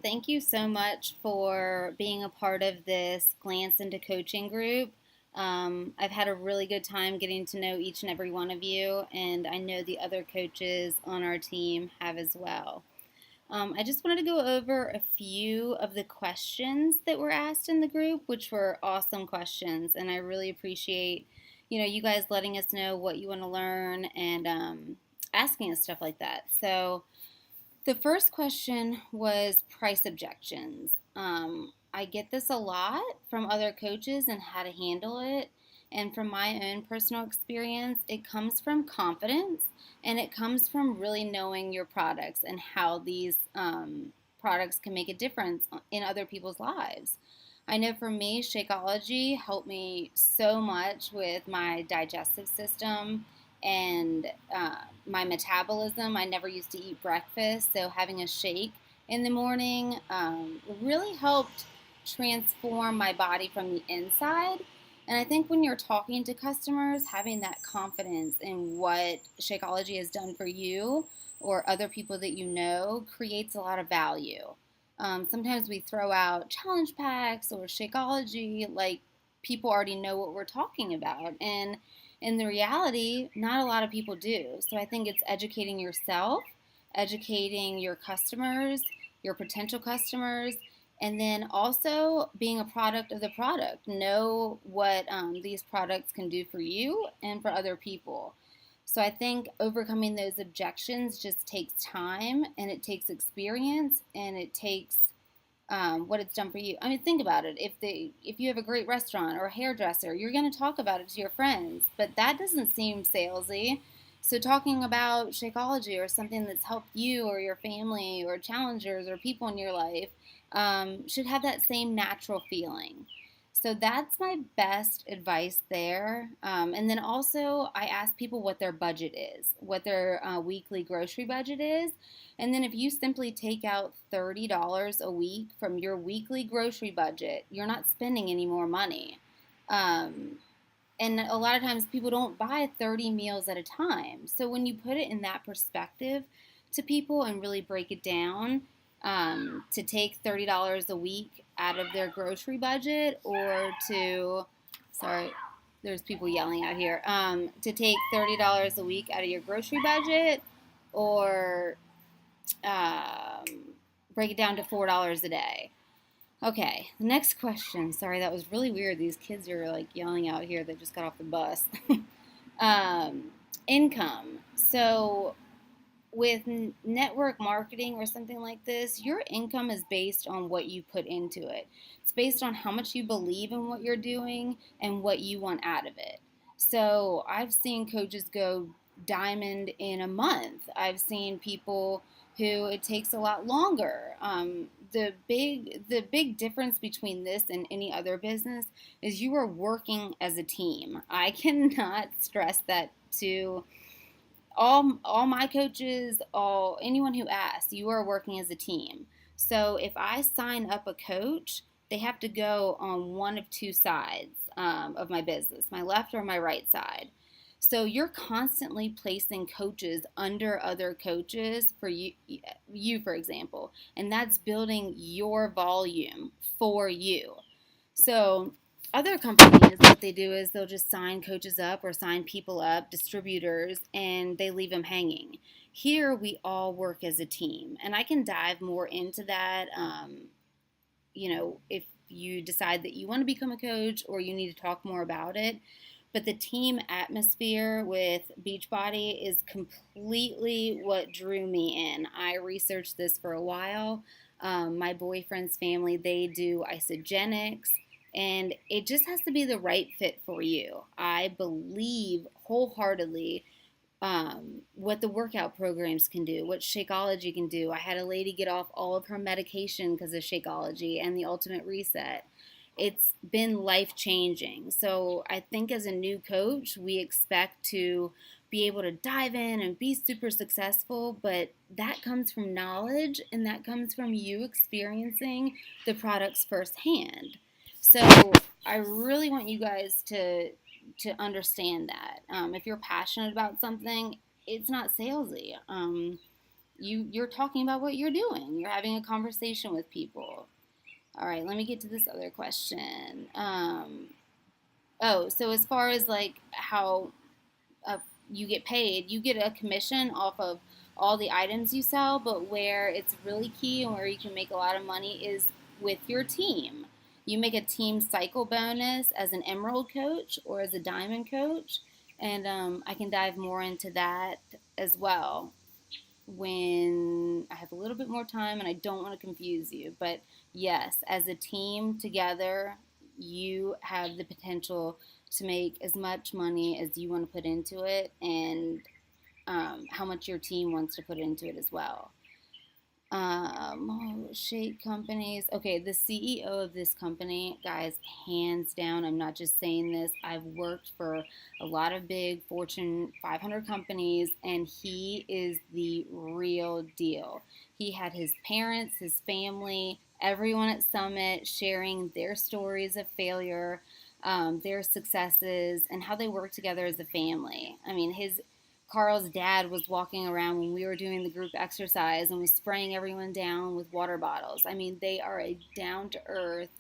Thank you so much for being a part of this Glance into Coaching group. I've had a really good time getting to know each and every one of you, and I know the other coaches on our team have as well. I just wanted to go over a few of the questions that were asked in the group, which were awesome questions, and I really appreciate, you guys letting us know what you want to learn and asking us stuff like that. So, the first question was price objections. I get this a lot from other coaches and how to handle it. And from my own personal experience, it comes from confidence and it comes from really knowing your products and how these products can make a difference in other people's lives. I know for me, Shakeology helped me so much with my digestive system and my metabolism. I never used to eat breakfast, so having a shake in the morning really helped transform my body from the inside. And I think when you're talking to customers, having that confidence in what Shakeology has done for you or other people that you know creates a lot of value. Sometimes we throw out challenge packs or Shakeology like people already know what we're talking about. And in the reality, not a lot of people do. So I think it's educating yourself, educating your customers, your potential customers, and then also being a product of the product. Know what these products can do for you and for other people. So I think overcoming those objections just takes time and it takes experience and it takes what it's done for you. I mean, think about it. If you have a great restaurant or a hairdresser, you're going to talk about it to your friends, but that doesn't seem salesy. So talking about Shakeology or something that's helped you or your family or challengers or people in your life should have that same natural feeling. So that's my best advice there. And then also, I ask people what their budget is, what their weekly grocery budget is. And then if you simply take out $30 a week from your weekly grocery budget, you're not spending any more money. Um, and a lot of times people don't buy 30 meals at a time. So when you put it in that perspective to people and really break it down, to take $30 a week out of their grocery budget or to, sorry, there's people yelling out here, to take $30 a week out of your grocery budget or um, break it down to $4 a day. Okay, next question. Sorry, that was really weird. These kids are like yelling out here. They just got off the bus. um, Income. So, with network marketing or something like this, your income is based on what you put into it. It's based on how much you believe in what you're doing and what you want out of it. So, I've seen coaches go diamond in a month. I've seen people who it takes a lot longer. The big difference between this and any other business is you are working as a team. I cannot stress that to all my coaches, all anyone who asks, you are working as a team. So if I sign up a coach, they have to go on one of two sides of my business, my left or my right side. So you're constantly placing coaches under other coaches for you for example, and that's building your volume for you. So other companies, what they do is they'll just sign coaches up or sign people up, distributors, and they leave them hanging. Here, we all work as a team, and I can dive more into that. If you decide that you want to become a coach or you need to talk more about it. But the team atmosphere with Beachbody is completely what drew me in. I researched this for a while. My boyfriend's family, they do isogenics, and it just has to be the right fit for you. I believe wholeheartedly what the workout programs can do, what Shakeology can do. I had a lady get off all of her medication because of Shakeology and the Ultimate Reset. It's been life changing. So I think as a new coach, we expect to be able to dive in and be super successful, but that comes from knowledge and that comes from you experiencing the products firsthand. So I really want you guys to understand that. If you're passionate about something, it's not salesy. you're talking about what you're doing. You're having a conversation with people. All right, let me get to this other question. So as far as like how uh, you get paid, you get a commission off of all the items you sell, but where it's really key and where you can make a lot of money is with your team. You make a team cycle bonus as an emerald coach or as a diamond coach, and I can dive more into that as well when I have a little bit more time and I don't want to confuse you. But yes, as a team together, you have the potential to make as much money as you want to put into it and how much your team wants to put into it as well. Shake companies. Okay, the CEO of this company, guys, hands down, I'm not just saying this. I've worked for a lot of big Fortune 500 companies, and he is the real deal. He had his parents, his family, everyone at Summit sharing their stories of failure, their successes, and how they work together as a family. I mean, his Carl's dad was walking around when we were doing the group exercise and was spraying everyone down with water bottles. I mean, they are a down to earth,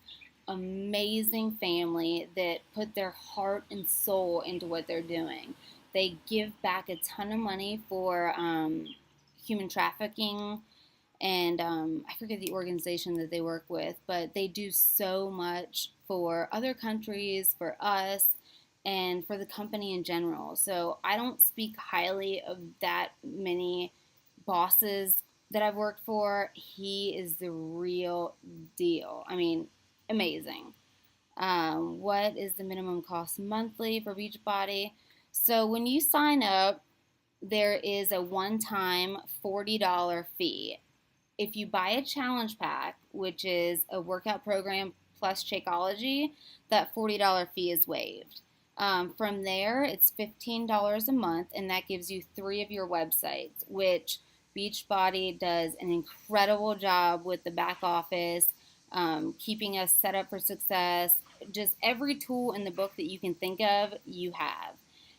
amazing family that put their heart and soul into what they're doing. They give back a ton of money for human trafficking, and I forget the organization that they work with, but they do so much for other countries, for us, and for the company in general. So I don't speak highly of that many bosses that I've worked for. He is the real deal. I mean, amazing. What is the minimum cost monthly for Beachbody? So when you sign up, there is a one-time $40 fee. If you buy a challenge pack, which is a workout program plus Shakeology, that $40 fee is waived. From there, it's $15 a month, and that gives you 3 of your websites, which Beachbody does an incredible job with the back office, keeping us set up for success. Just every tool in the book that you can think of, you have.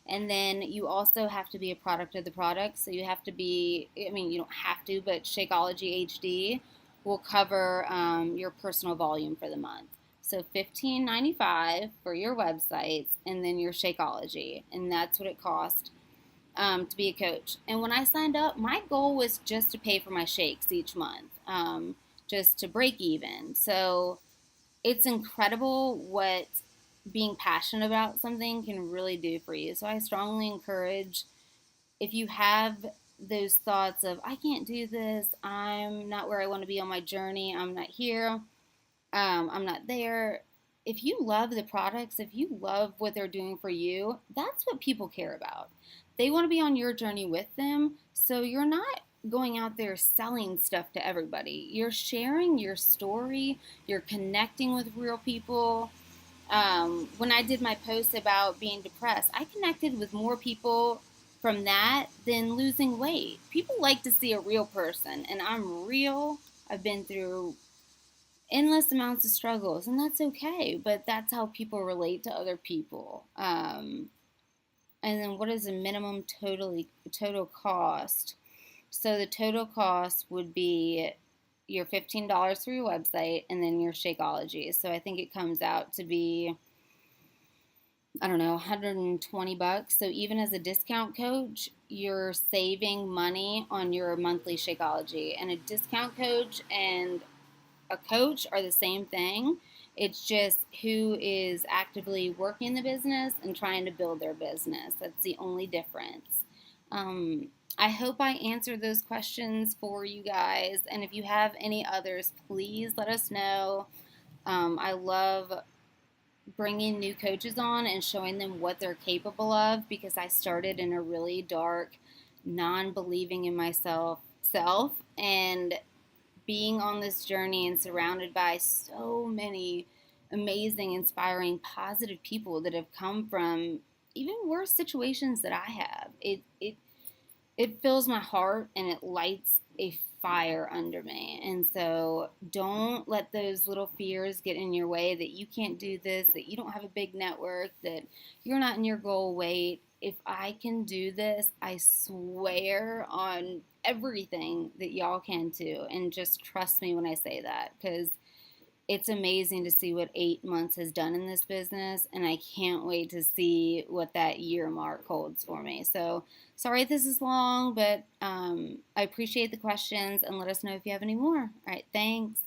And then you also have to be a product of the product. So you have to be, I mean, you don't have to, but Shakeology HD will cover your personal volume for the month. So $15.95 for your websites and then your Shakeology. And that's what it costs to be a coach. And when I signed up, my goal was just to pay for my shakes each month, just to break even. So it's incredible what being passionate about something can really do for you. So I strongly encourage, if you have those thoughts of, I can't do this, I'm not where I want to be on my journey, I'm not here, I'm not there. If you love the products, if you love what they're doing for you, that's what people care about. They want to be on your journey with them. So you're not going out there selling stuff to everybody. You're sharing your story, you're connecting with real people. When I did my post about being depressed, I connected with more people from that than losing weight. People like to see a real person, and I'm real. I've been through endless amounts of struggles, and that's okay, but that's how people relate to other people. And then what is the minimum total cost? So the total cost would be your $15 for your website and then your Shakeology. So I think it comes out to be, I don't know, $120. So even as a discount coach, you're saving money on your monthly Shakeology. And a discount coach and a coach are the same thing. It's just who is actively working the business and trying to build their business. That's the only difference. I hope I answered those questions for you guys. And if you have any others, please let us know. I love bringing new coaches on and showing them what they're capable of, because I started in a really dark, non-believing in myself self, and being on this journey and surrounded by so many amazing, inspiring, positive people that have come from even worse situations that I have. It fills my heart and it lights a fire under me. And so don't let those little fears get in your way that you can't do this, that you don't have a big network, that you're not in your goal weight. If I can do this, I swear on everything that y'all can too. And just trust me when I say that, because it's amazing to see what 8 months has done in this business, and I can't wait to see what that year mark holds for me. So, sorry this is long, but I appreciate the questions, and let us know if you have any more. All right, thanks.